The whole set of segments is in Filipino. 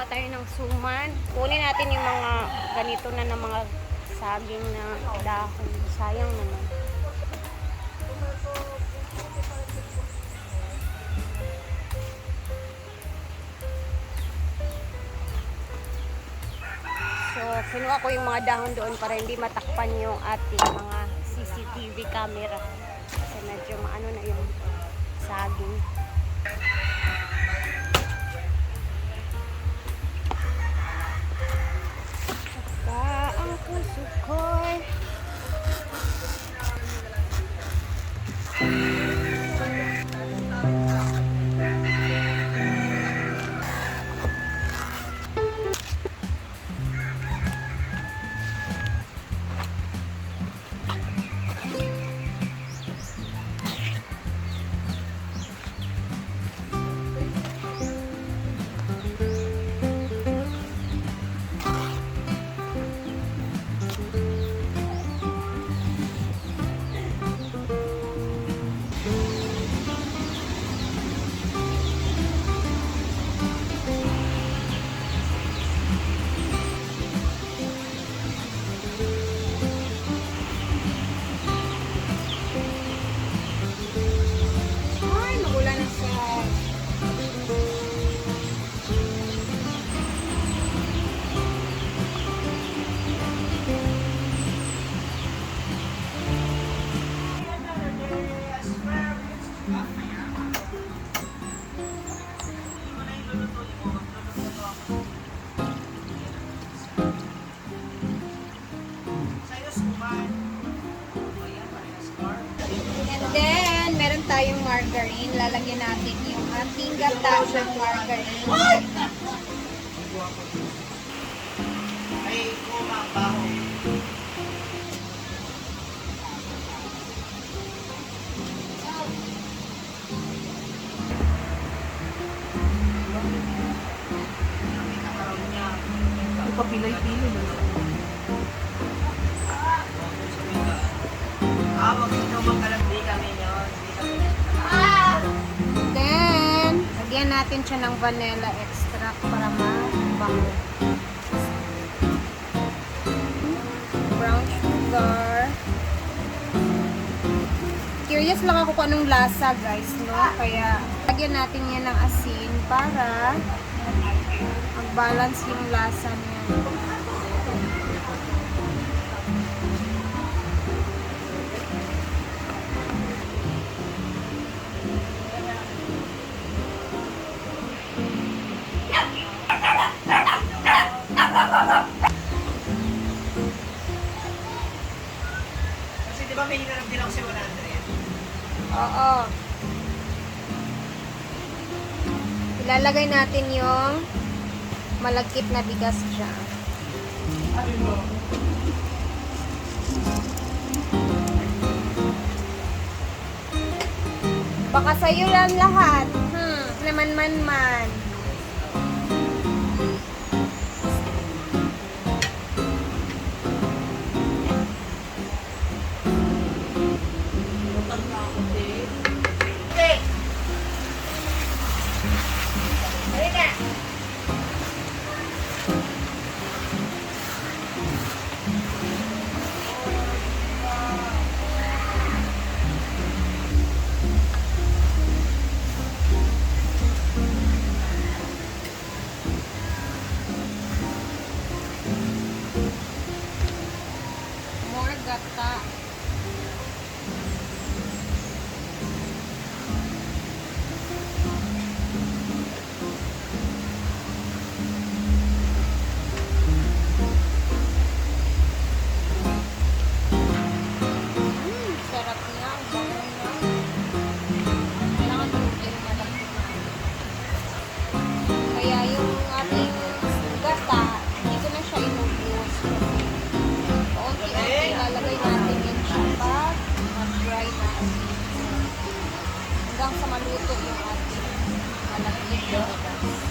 kuha tayo ng suman. Kunin natin yung mga ganito na ng mga saging na dahon. Sayang naman. So, kinuha ko yung mga dahon doon para hindi matakpan yung ating mga CCTV camera. Kasi medyo maano na yung saging. Saka ang puso ko'y then, meron tayong margarine. Lalagyan natin yung ating gata ng margarine. Ay, kumabaho. Papilay-pilay na lang. Wag ito magkalagdi kami yun. Then, lagyan natin siya ng vanilla extract para mabango. Brown sugar. Curious lang ako kung anong lasa, guys, no? Kaya, lagyan natin yan ng asin para mag-balance yung lasa niya. Kasi di ba may hinarap din ako si 100? Oo. Ilalagay natin yung malagkit na bigas dyan. Baka sa'yo lang lahat. Naman. More gata. Sarap niya. Bango na. Kailangan yung malaki na. Kaya yung ating gata, dito na siya inubos. Paunti-unti ilalagay natin yun siya pag mag-dry na asin. Hanggang sa maluto yung ating malagkit na bigas.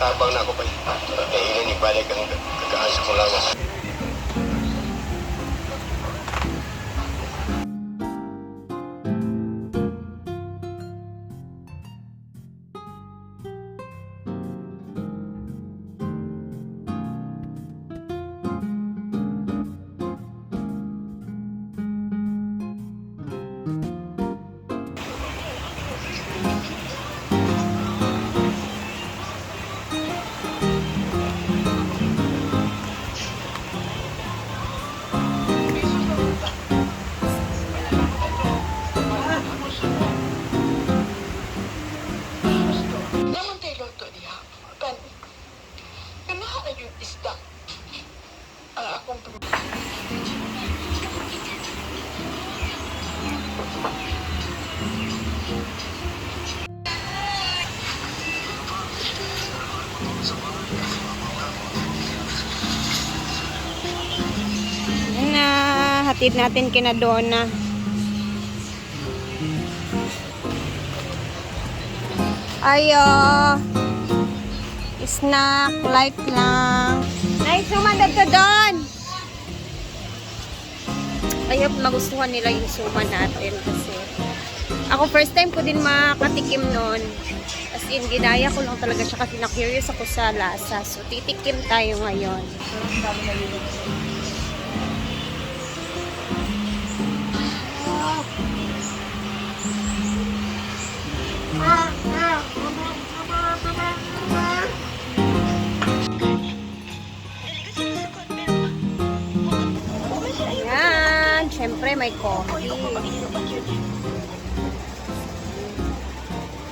tabang na ako pa. Kaya ilan ibalik ang kagaan sa kulangas. Naman tayo luto niya. Kan, kanaha na yung isda. Ang akong Yan na, hatid natin kina Donna. Ayo. Snack, light lang. Nice, sumandad ka doon. Ayop, magustuhan nila yung suman natin kasi ako first time ko din makatikim noon. As in, ginaya ko lang talaga siya kasi na-curious ako sa lasa. So, titikim tayo ngayon. Ayan, syempre may coffee.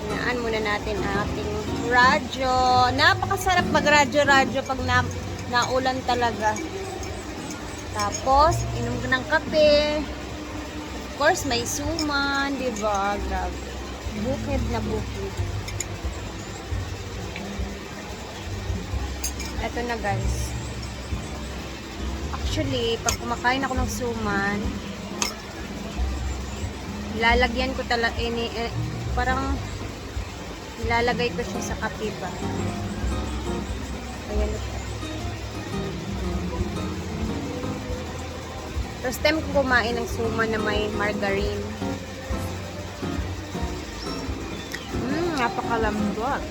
Hinaan muna natin ang ating radyo. Napakasarap mag-radyo-radyo pag naulan talaga. Tapos, inom ka ng kape. Of course, may suman, diba? Grabe. Bukid na bukid. Eto na guys. Actually, pag kumakain ako ng suman, lalagyan ko talaga, parang ilalagay ko siya sa kape ba. Ayan na siya. First time ko kumain ng suman na may margarine. Napakalambot.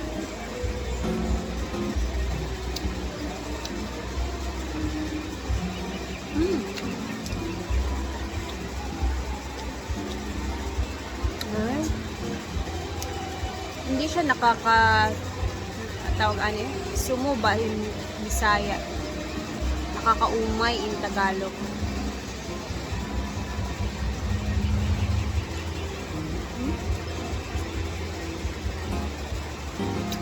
Ay. Hindi siya tawag ano yun? Sumuba yung Bisaya. Nakakaumay in Tagalog.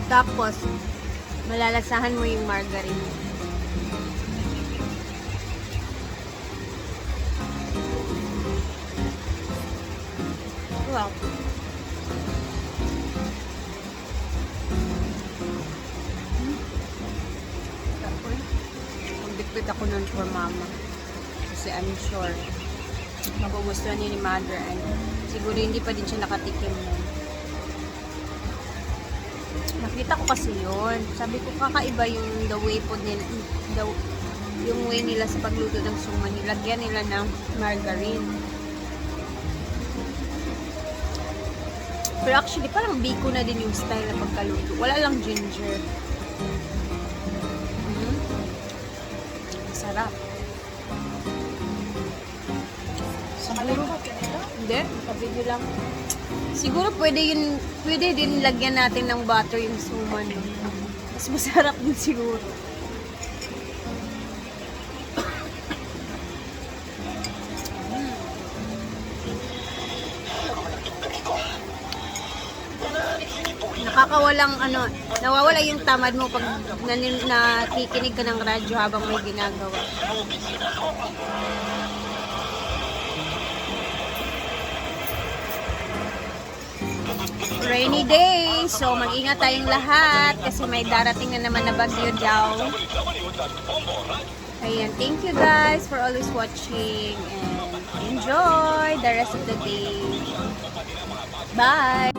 Tapos, malalasahan mo yung margarine. Wow. Tapos, magbitbit ako nun for mama. Kasi I'm sure, magugustuhan niya ni mother. And siguro hindi pa din siya nakatikim nun. Nakita ko kasi yun. Sabi ko kakaiba yung the way po nila, yung way nila sa pagluto ng suman. Nilagyan nila ng margarine. Pero actually, parang biko na din yung style na pagkaluto. Wala lang ginger. Sarap. Siguro, hindi, kapidyo lang. Siguro pwede din lagyan natin ng butter yung suman. Mas masarap din siguro. Nakakawalang nawawala yung tamad mo pag nakikinig ka ng radyo habang may ginagawa. Rainy day, so mag-ingat tayong lahat kasi may darating na naman na bagyo daw. Ayan, thank you guys for always watching and enjoy the rest of the day. Bye!